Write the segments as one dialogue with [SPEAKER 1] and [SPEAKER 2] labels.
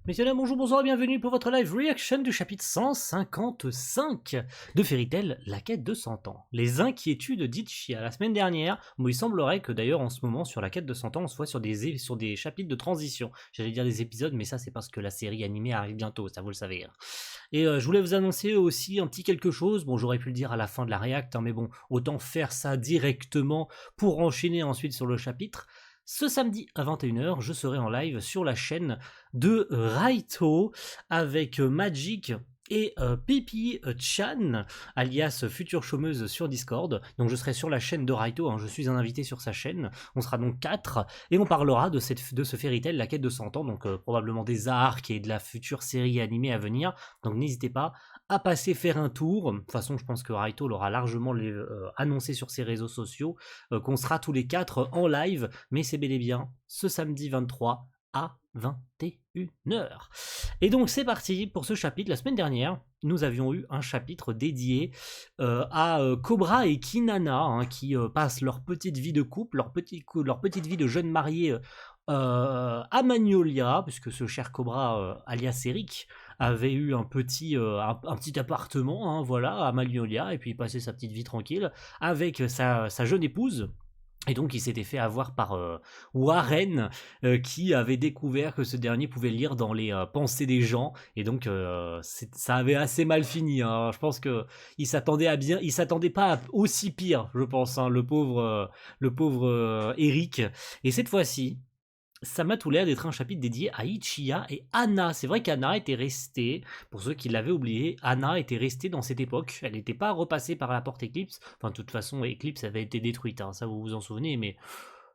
[SPEAKER 1] Messieurs, dames, bonjour, bonsoir et bienvenue pour votre live reaction du chapitre 155 de Fairy Tail, la quête de 100 ans. Les inquiétudes d'Ichiya. La semaine dernière, bon, il semblerait que d'ailleurs en ce moment, sur la quête de 100 ans, on se voit sur des chapitres de transition. J'allais dire des épisodes, mais ça c'est parce que la série animée arrive bientôt, ça vous le savez. Et je voulais vous annoncer aussi un petit quelque chose. Bon, j'aurais pu le dire à la fin de la react, mais bon, autant faire ça directement pour enchaîner ensuite sur le chapitre. Ce samedi à 21h, je serai en live sur la chaîne de Raito avec Magic et Pipi Chan, alias future chômeuse sur Discord. Donc je serai sur la chaîne de Raito, je suis un invité sur sa chaîne. On sera donc 4 et on parlera de ce Fairy Tail, la quête de 100 ans, donc probablement des arcs et de la future série animée à venir. Donc n'hésitez pas à passer faire un tour. De toute façon, je pense que Raito l'aura largement annoncé sur ses réseaux sociaux, qu'on sera tous les 4 en live, mais c'est bel et bien ce samedi 23 à 21h. Et donc c'est parti pour ce chapitre. La semaine dernière, nous avions eu un chapitre dédié à Cobra et Kinana, qui passent leur petite vie de couple, leur petite vie de jeunes mariés à Magnolia, puisque ce cher Cobra, alias Eric, avait eu un petit appartement, voilà, à Magnolia, et puis il passait sa petite vie tranquille avec sa jeune épouse. Et donc il s'était fait avoir par Warren, qui avait découvert que ce dernier pouvait lire dans les pensées des gens, et donc ça avait assez mal fini. Je pense que il s'attendait pas à aussi pire, je pense, le pauvre Eric. Et cette fois-ci, ça m'a tout l'air d'être un chapitre dédié à Ichiya et Anna. C'est vrai qu'Anna était restée, pour ceux qui l'avaient oublié, Anna était restée dans cette époque. Elle n'était pas repassée par la porte Eclipse. Enfin, de toute façon, Eclipse avait été détruite, ça vous vous en souvenez, mais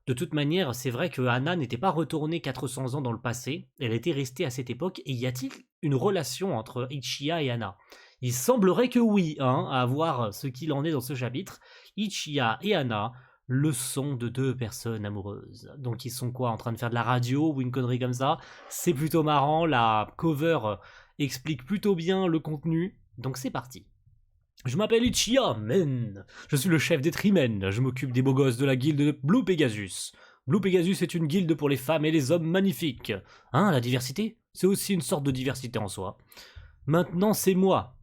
[SPEAKER 1] de toute manière, c'est vrai que Anna n'était pas retournée 400 ans dans le passé. Elle était restée à cette époque. Et y a-t-il une relation entre Ichiya et Anna? Il semblerait que oui, à voir ce qu'il en est dans ce chapitre. Ichiya et Anna, le son de deux personnes amoureuses. Donc ils sont quoi, en train de faire de la radio ou une connerie comme ça? C'est plutôt marrant, la cover explique plutôt bien le contenu, donc c'est parti. Je m'appelle Ichiya, men. Je suis le chef des Trimen, je m'occupe des beaux gosses de la guilde de Blue Pegasus. Blue Pegasus est une guilde pour les femmes et les hommes magnifiques. La diversité? C'est aussi une sorte de diversité en soi. Maintenant c'est moi.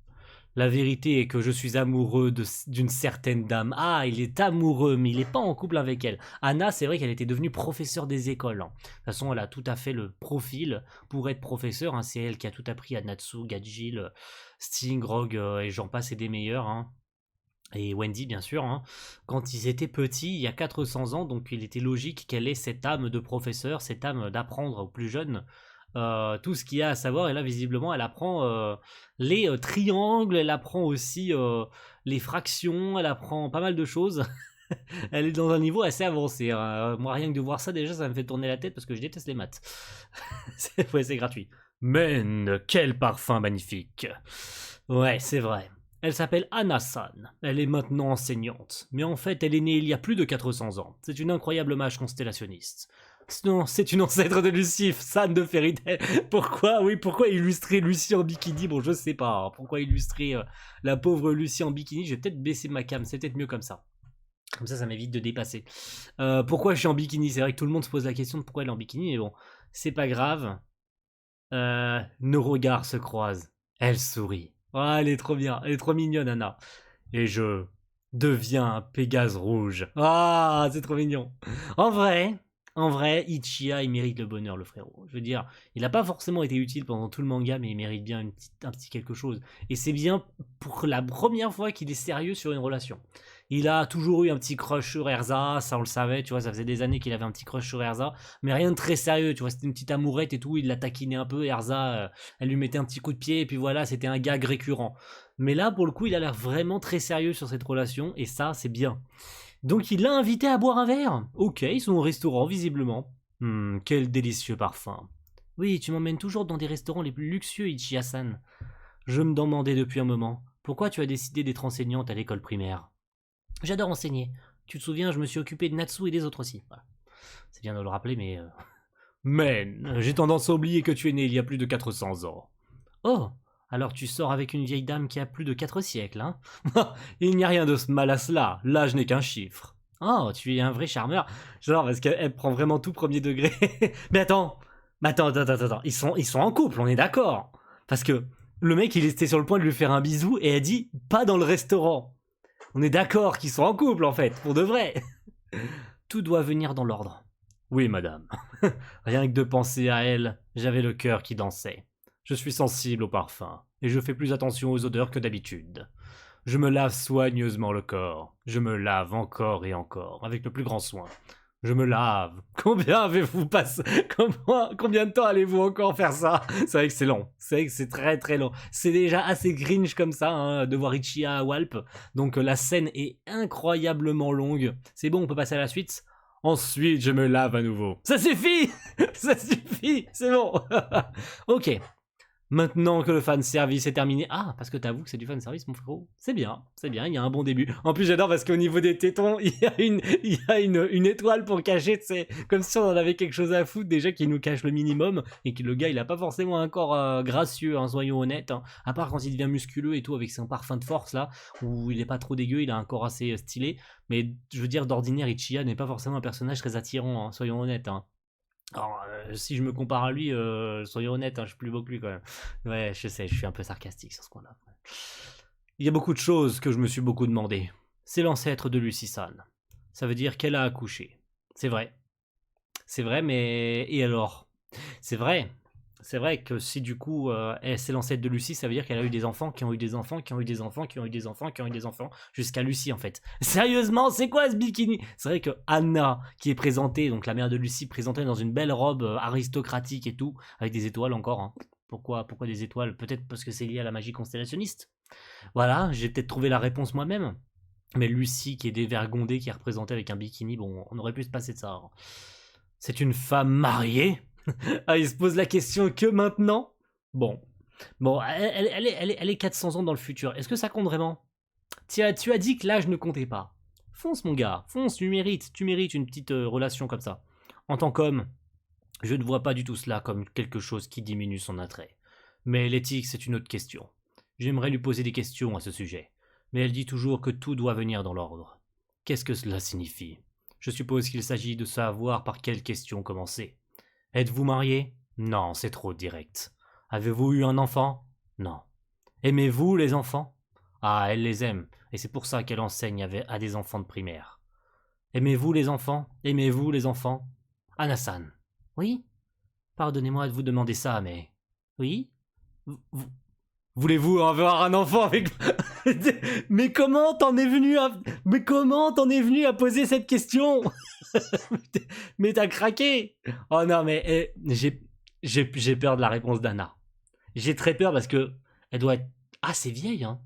[SPEAKER 1] La vérité est que je suis amoureux d'une certaine dame. Ah, il est amoureux, mais il n'est pas en couple avec elle. Anna, c'est vrai qu'elle était devenue professeure des écoles. De toute façon, elle a tout à fait le profil pour être professeure. C'est elle qui a tout appris à Natsu, Gajil, Sting, Rogue, et j'en passe et des meilleurs. Et Wendy, bien sûr. Quand ils étaient petits, il y a 400 ans, donc il était logique qu'elle ait cette âme de professeur, cette âme d'apprendre aux plus jeunes tout ce qu'il y a à savoir. Et là, visiblement, elle apprend les triangles, elle apprend aussi les fractions, elle apprend pas mal de choses. Elle est dans un niveau assez avancé. Moi, rien que de voir ça, déjà, ça me fait tourner la tête parce que je déteste les maths. Ouais, c'est gratuit. Men, quel parfum magnifique. Ouais, c'est vrai. Elle s'appelle Anna-san. Elle est maintenant enseignante. Mais en fait, elle est née il y a plus de 400 ans. C'est une incroyable mage constellationniste. Non, c'est une ancêtre de Lucie, San de Fairy Tail. Pourquoi illustrer Lucie en bikini? Bon, je sais pas. Pourquoi illustrer la pauvre Lucie en bikini? Je vais peut-être baisser ma cam, c'est peut-être mieux comme ça. Comme ça m'évite de dépasser. Pourquoi je suis en bikini? C'est vrai que tout le monde se pose la question de pourquoi elle est en bikini, mais bon, c'est pas grave. Nos regards se croisent. Elle sourit. Oh, elle est trop bien, elle est trop mignonne, Anna. Et je deviens un Pégase rouge. Ah, c'est trop mignon. En vrai, Ichiya, il mérite le bonheur, le frérot. Je veux dire, il n'a pas forcément été utile pendant tout le manga, mais il mérite bien un petit quelque chose. Et c'est bien pour la première fois qu'il est sérieux sur une relation. Il a toujours eu un petit crush sur Erza, ça on le savait, tu vois, ça faisait des années qu'il avait un petit crush sur Erza, mais rien de très sérieux, tu vois, c'était une petite amourette et tout, il la taquinait un peu, Erza, elle lui mettait un petit coup de pied, et puis voilà, c'était un gag récurrent. Mais là, pour le coup, il a l'air vraiment très sérieux sur cette relation, et ça, c'est bien. Donc il l'a invité à boire un verre. Ok, ils sont au restaurant, visiblement. Quel délicieux parfum. Oui, tu m'emmènes toujours dans des restaurants les plus luxueux, Ichiya-san. Je me demandais depuis un moment, pourquoi tu as décidé d'être enseignante à l'école primaire? J'adore enseigner. Tu te souviens, je me suis occupé de Natsu et des autres aussi. Voilà. C'est bien de le rappeler, mais... Men, j'ai tendance à oublier que tu es né il y a plus de 400 ans. Oh, alors tu sors avec une vieille dame qui a plus de 4 siècles, hein? Il n'y a rien de mal à cela, l'âge n'est qu'un chiffre. Oh, tu es un vrai charmeur. Genre, parce qu'elle prend vraiment tout premier degré. Mais attends, Mais attends. Ils sont en couple, on est d'accord. Parce que le mec, il était sur le point de lui faire un bisou et a dit pas dans le restaurant. On est d'accord qu'ils sont en couple en fait, pour de vrai. Tout doit venir dans l'ordre. Oui, madame. Rien que de penser à elle, j'avais le cœur qui dansait. Je suis sensible au parfum, et je fais plus attention aux odeurs que d'habitude. Je me lave soigneusement le corps. Je me lave encore et encore, avec le plus grand soin. Je me lave. Combien avez-vous passé? Combien de temps allez-vous encore faire ça? C'est vrai que c'est long. C'est vrai que c'est très très long. C'est déjà assez cringe comme ça, hein, de voir Ichiya à Walp. Donc la scène est incroyablement longue. C'est bon, on peut passer à la suite. Ensuite, je me lave à nouveau. Ça suffit. Ça suffit. C'est bon. Ok. Maintenant que le fanservice est terminé... Ah, parce que t'avoues que c'est du fanservice, mon frérot. C'est bien, il y a un bon début. En plus, j'adore parce qu'au niveau des tétons, il y a une étoile pour cacher, c'est comme si on en avait quelque chose à foutre, déjà qui nous cache le minimum, et que le gars, il a pas forcément un corps gracieux, hein, soyons honnêtes, hein. À part quand il devient musculeux et tout, avec son parfum de force, là, où il est pas trop dégueu, il a un corps assez stylé. Mais, je veux dire, d'ordinaire, Ichiya n'est pas forcément un personnage très attirant, hein, soyons honnêtes, hein. Alors, si je me compare à lui, soyons honnêtes, hein, je suis plus beau que lui quand même. Ouais, je sais, je suis un peu sarcastique sur ce point-là. Il y a beaucoup de choses que je me suis beaucoup demandé. C'est l'ancêtre de Lucy-san. Ça veut dire qu'elle a accouché. C'est vrai. C'est vrai, mais... Et alors? C'est vrai. C'est vrai que si du coup, c'est l'ancêtre de Lucie, ça veut dire qu'elle a eu des enfants, qui ont eu des enfants, qui ont eu des enfants, qui ont eu des enfants, qui ont eu des enfants, jusqu'à Lucie en fait. Sérieusement, c'est quoi ce bikini? C'est vrai que Anna, qui est présentée, donc la mère de Lucie, présentée dans une belle robe aristocratique et tout, avec des étoiles encore, hein. Pourquoi des étoiles? Peut-être parce que c'est lié à la magie constellationniste. Voilà, j'ai peut-être trouvé la réponse moi-même. Mais Lucie, qui est dévergondée, qui est représentée avec un bikini, bon, on aurait pu se passer de ça, hein. C'est une femme mariée? Ah, il se pose la question que maintenant? Bon. Bon, elle est 400 ans dans le futur. Est-ce que ça compte vraiment? Tiens, tu as dit que l'âge ne comptait pas. Fonce, mon gars, fonce, tu mérites une petite relation comme ça. En tant qu'homme, je ne vois pas du tout cela comme quelque chose qui diminue son attrait. Mais l'éthique, c'est une autre question. J'aimerais lui poser des questions à ce sujet. Mais elle dit toujours que tout doit venir dans l'ordre. Qu'est-ce que cela signifie? Je suppose qu'il s'agit de savoir par quelle question commencer. Êtes-vous marié? Non, c'est trop direct. Avez-vous eu un enfant? Non. Aimez-vous les enfants? Ah, elle les aime, et c'est pour ça qu'elle enseigne à des enfants de primaire. Aimez-vous les enfants? Aimez-vous les enfants? Anasan. Oui? Pardonnez-moi de vous demander ça, mais... Oui? Voulez-vous avoir un enfant avec... Mais comment t'en es venu à... Mais comment t'en es venu à poser cette question? Mais t'as craqué. Oh non, mais j'ai peur de la réponse d'Anna. J'ai très peur parce que elle doit être assez vieille, hein.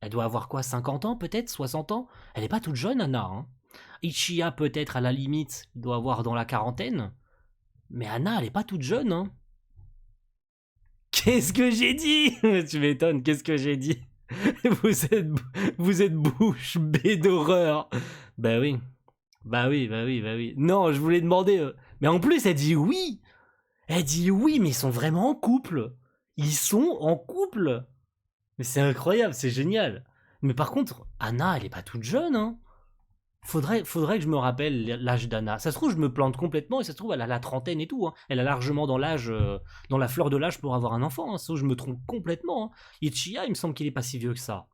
[SPEAKER 1] Elle doit avoir quoi, 50 ans peut-être, 60 ans? Elle est pas toute jeune, Anna, hein. Ichiya peut-être à la limite, il doit avoir dans la quarantaine. Mais Anna, elle est pas toute jeune, hein. Qu'est-ce que j'ai dit? Tu m'étonnes, qu'est-ce que j'ai dit? Vous êtes bouche bée d'horreur. Bah oui. Bah oui, bah oui, bah oui. Non, je voulais demander... Mais en plus, elle dit oui. Elle dit oui, mais ils sont vraiment en couple. Ils sont en couple. Mais c'est incroyable, c'est génial. Mais par contre, Anna, elle est pas toute jeune, hein. Faudrait que je me rappelle l'âge d'Anna. Ça se trouve, je me plante complètement et ça se trouve, elle a la trentaine et tout, hein. Elle a largement dans l'âge, dans la fleur de l'âge pour avoir un enfant, hein. Ça se trouve, je me trompe complètement, hein. Ichiya, il me semble qu'il est pas si vieux que ça.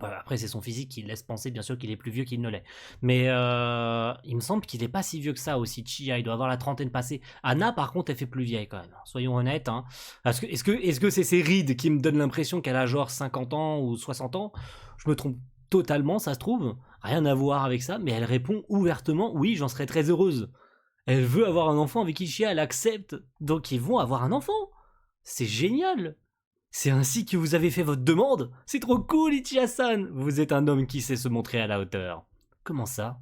[SPEAKER 1] Après, c'est son physique qui laisse penser, bien sûr, qu'il est plus vieux qu'il ne l'est. Mais il me semble qu'il est pas si vieux que ça aussi, Chia. Il doit avoir la trentaine passée. Anna, par contre, elle fait plus vieille quand même. Soyons honnêtes, hein. Est-ce que c'est ses rides qui me donnent l'impression qu'elle a genre 50 ans ou 60 ans? Je me trompe totalement, ça se trouve. Rien à voir avec ça, mais elle répond ouvertement oui, j'en serais très heureuse. Elle veut avoir un enfant avec Ichiya, elle accepte. Donc ils vont avoir un enfant. C'est génial. C'est ainsi que vous avez fait votre demande? C'est trop cool, Ichiya-san! Vous êtes un homme qui sait se montrer à la hauteur. Comment ça?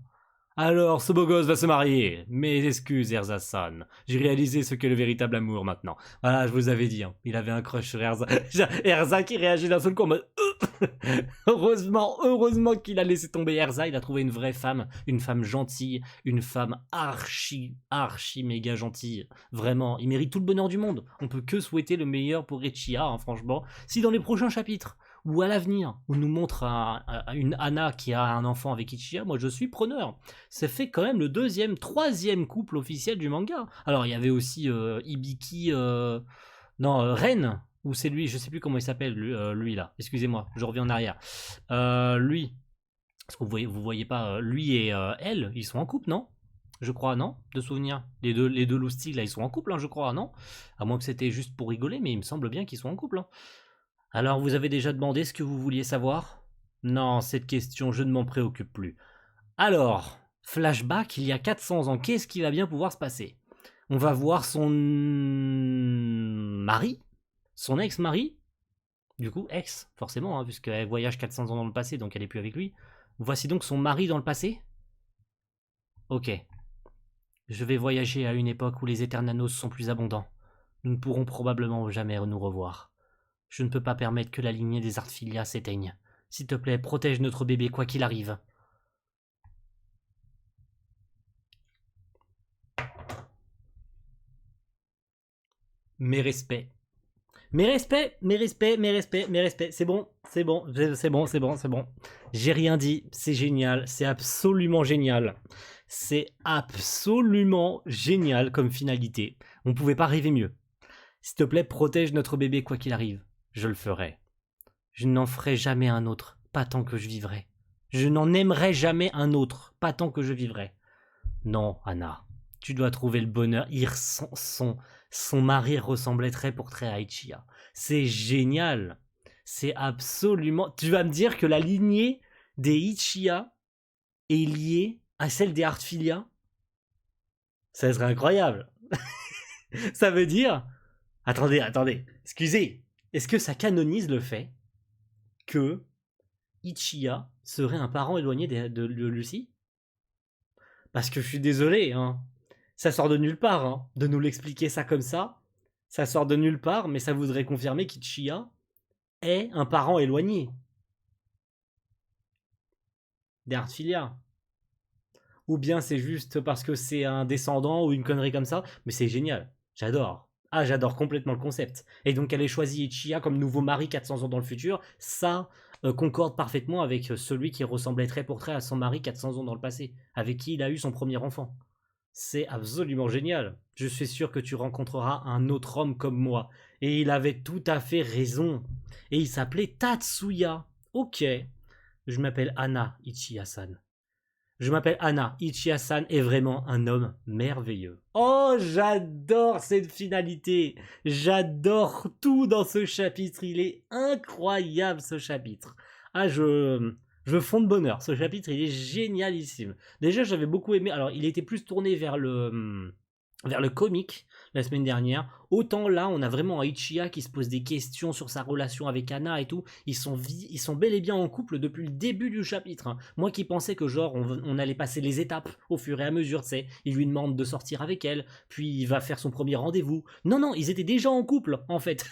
[SPEAKER 1] Alors, ce beau gosse va se marier. Mes excuses, Erza-san. J'ai réalisé ce qu'est le véritable amour maintenant. Voilà, je vous avais dit, hein. Il avait un crush sur Erza. Erza qui réagit d'un seul coup en mode... heureusement qu'il a laissé tomber Erza. Il a trouvé une vraie femme, une femme gentille, une femme archi méga gentille. Vraiment, il mérite tout le bonheur du monde. On peut que souhaiter le meilleur pour Ichiya, hein, franchement. Si dans les prochains chapitres, ou à l'avenir, on nous montre une Anna qui a un enfant avec Ichiya, moi je suis preneur. Ça fait quand même le troisième couple officiel du manga. Alors il y avait aussi Ibiki, Ren, ou c'est lui, je sais plus comment il s'appelle, lui là, excusez-moi, je reviens en arrière. Lui, parce que vous voyez pas, lui et elle, ils sont en couple, non? Je crois, non? De souvenir. Les deux loustiques, là, ils sont en couple, hein, je crois, non? À moins que c'était juste pour rigoler, mais il me semble bien qu'ils sont en couple. Hein. Alors, vous avez déjà demandé ce que vous vouliez savoir? Non, cette question, je ne m'en préoccupe plus. Alors, flashback, il y a 400 ans, qu'est-ce qui va bien pouvoir se passer? On va voir son mari, son ex-mari, du coup, ex, forcément, hein, puisqu'elle voyage 400 ans dans le passé, donc elle est plus avec lui. Voici donc son mari dans le passé? Ok. Je vais voyager à une époque où les Eternanos sont plus abondants. Nous ne pourrons probablement jamais nous revoir. Je ne peux pas permettre que la lignée des Artfilia s'éteigne. S'il te plaît, protège notre bébé quoi qu'il arrive. Mes respects. Mes respects, mes respects, mes respects, mes respects. C'est bon, c'est bon, c'est bon, c'est bon, c'est bon. J'ai rien dit, c'est génial, c'est absolument génial. C'est absolument génial comme finalité. On pouvait pas rêver mieux. S'il te plaît, protège notre bébé quoi qu'il arrive. Je le ferai. Je n'en ferai jamais un autre, pas tant que je vivrai. Je n'en aimerai jamais un autre, pas tant que je vivrai. Non, Anna, tu dois trouver le bonheur. Son mari ressemblait trait pour trait à Ichiya. C'est génial. C'est absolument... Tu vas me dire que la lignée des Ichiya est liée à celle des Artfilia? Ça serait incroyable. Ça veut dire... Attendez. Excusez. Est-ce que ça canonise le fait que Ichiya serait un parent éloigné de Lucy? Parce que je suis désolé, hein. Ça sort de nulle part, hein. De nous l'expliquer ça comme ça. Ça sort de nulle part, mais ça voudrait confirmer qu'Ichiya est un parent éloigné des Artfilia. Ou bien c'est juste parce que c'est un descendant ou une connerie comme ça, mais c'est génial. J'adore. Ah, j'adore complètement le concept. Et donc elle ait choisi Ichiya comme nouveau mari 400 ans dans le futur, ça concorde parfaitement avec celui qui ressemblait trait pour trait à son mari 400 ans dans le passé, avec qui il a eu son premier enfant. C'est absolument génial. Je suis sûr que tu rencontreras un autre homme comme moi. Et il avait tout à fait raison. Et il s'appelait Tatsuya. Ok. Je m'appelle Anna Ichiya-san. Je m'appelle Anna. Ichiya-san est vraiment un homme merveilleux. Oh, j'adore cette finalité. J'adore tout dans ce chapitre. Il est incroyable ce chapitre. Ah, je fonds de bonheur. Ce chapitre, il est génialissime. Déjà, j'avais beaucoup aimé. Alors, il était plus tourné vers le comique la semaine dernière. Autant là, on a vraiment un Ichiya qui se pose des questions sur sa relation avec Anna et tout. Ils sont bel et bien en couple depuis le début du chapitre. Hein. Moi qui pensais que genre on allait passer les étapes au fur et à mesure, tu sais. Il lui demande de sortir avec elle, puis il va faire son premier rendez-vous. Non, ils étaient déjà en couple, en fait.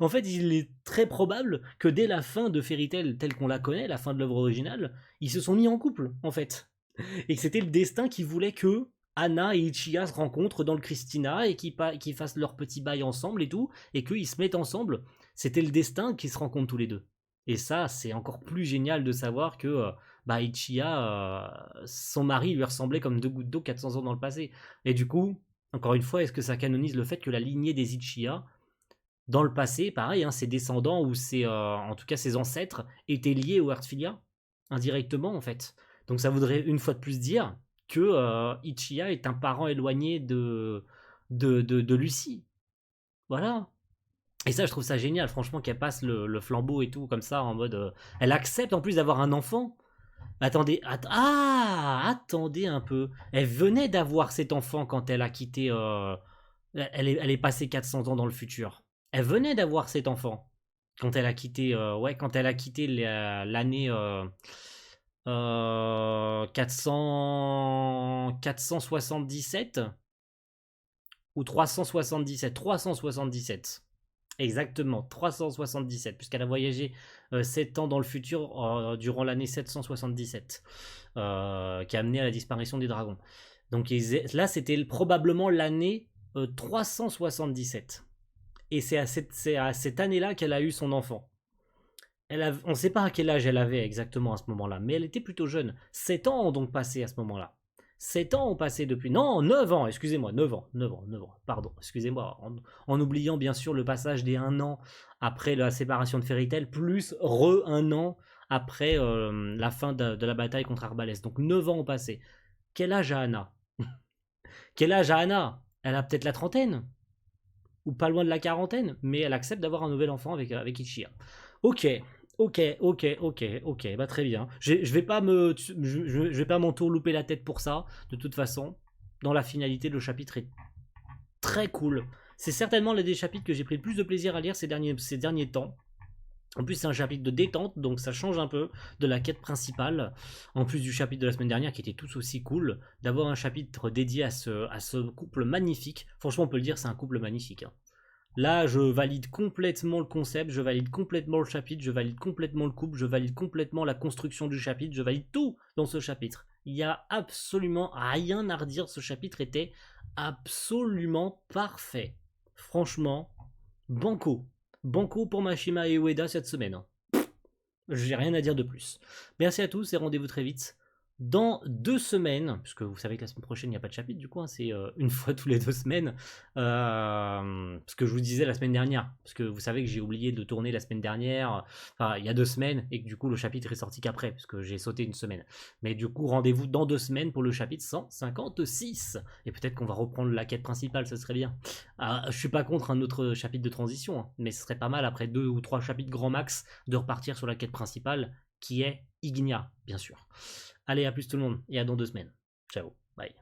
[SPEAKER 1] En fait, il est très probable que dès la fin de Fairy Tail telle qu'on la connaît, la fin de l'œuvre originale, ils se sont mis en couple, en fait. Et que c'était le destin qui voulait que Anna et Ichiya se rencontrent dans le Christina et qu'ils fassent leur petit bail ensemble et tout, et qu'ils se mettent ensemble. C'était le destin qu'ils se rencontrent tous les deux. Et ça, c'est encore plus génial de savoir que Ichiya, son mari lui ressemblait comme deux gouttes d'eau 400 ans dans le passé. Et du coup, encore une fois, est-ce que ça canonise le fait que la lignée des Ichiya, dans le passé, pareil, hein, ses descendants ou en tout cas ses ancêtres, étaient liés aux Artfilia, indirectement en fait. Donc ça voudrait une fois de plus dire que Ichiya est un parent éloigné de Lucie. Voilà. Et ça, je trouve ça génial, franchement, qu'elle passe le flambeau et tout, comme ça, en mode... elle accepte en plus d'avoir un enfant. Attendez un peu. Elle venait d'avoir cet enfant quand elle a quitté... elle est passée 400 ans dans le futur. Elle venait d'avoir cet enfant quand elle a quitté... quand elle a quitté l'année... 477 ou 377. Exactement, 377, puisqu'elle a voyagé 7 ans dans le futur durant l'année 777, qui a amené à la disparition des dragons. Donc là, c'était probablement l'année 377. Et c'est à cette année-là qu'elle a eu son enfant. On ne sait pas à quel âge elle avait exactement à ce moment-là, mais elle était plutôt jeune. 7 ans ont donc passé à ce moment-là. 7 ans ont passé depuis. Non, 9 ans, excusez-moi, 9 ans, 9 ans, 9 ans, pardon, excusez-moi, en oubliant bien sûr le passage des 1 an après la séparation de Fairy Tail, plus un an après la fin de la bataille contre Arbalès. Donc 9 ans ont passé. Quel âge a Anna? Quel âge a Anna? Elle a peut-être la trentaine, ou pas loin de la quarantaine, mais elle accepte d'avoir un nouvel enfant avec Ichia. Ok, ok, bah très bien. Je vais pas je vais pas m'entourlouper la tête pour ça. De toute façon, dans la finalité, le chapitre est très cool. C'est certainement l'un des chapitres que j'ai pris le plus de plaisir à lire ces derniers temps. En plus, c'est un chapitre de détente, donc ça change un peu de la quête principale. En plus du chapitre de la semaine dernière, qui était tout aussi cool, d'avoir un chapitre dédié à ce couple magnifique. Franchement, on peut le dire, c'est un couple magnifique, hein. Là, je valide complètement le concept, je valide complètement le chapitre, je valide complètement le couple, je valide complètement la construction du chapitre, je valide tout dans ce chapitre. Il n'y a absolument rien à redire, ce chapitre était absolument parfait. Franchement, banco. Banco pour Mashima et Ueda cette semaine, hein. J'ai rien à dire de plus. Merci à tous et rendez-vous très vite dans 2 semaines, puisque vous savez que la semaine prochaine il n'y a pas de chapitre du coup, hein, c'est une fois tous les 2 semaines, parce que je vous disais la semaine dernière, parce que vous savez que j'ai oublié de tourner la semaine dernière, enfin il y a 2 semaines, et que du coup le chapitre est sorti qu'après, parce que j'ai sauté une semaine. Mais du coup rendez-vous dans 2 semaines pour le chapitre 156, et peut-être qu'on va reprendre la quête principale, ce serait bien. Je suis pas contre un autre chapitre de transition, hein, mais ce serait pas mal après 2 ou 3 chapitres grand max de repartir sur la quête principale, qui est Ignia, bien sûr. Allez, à plus tout le monde, et à dans 2 semaines. Ciao, bye.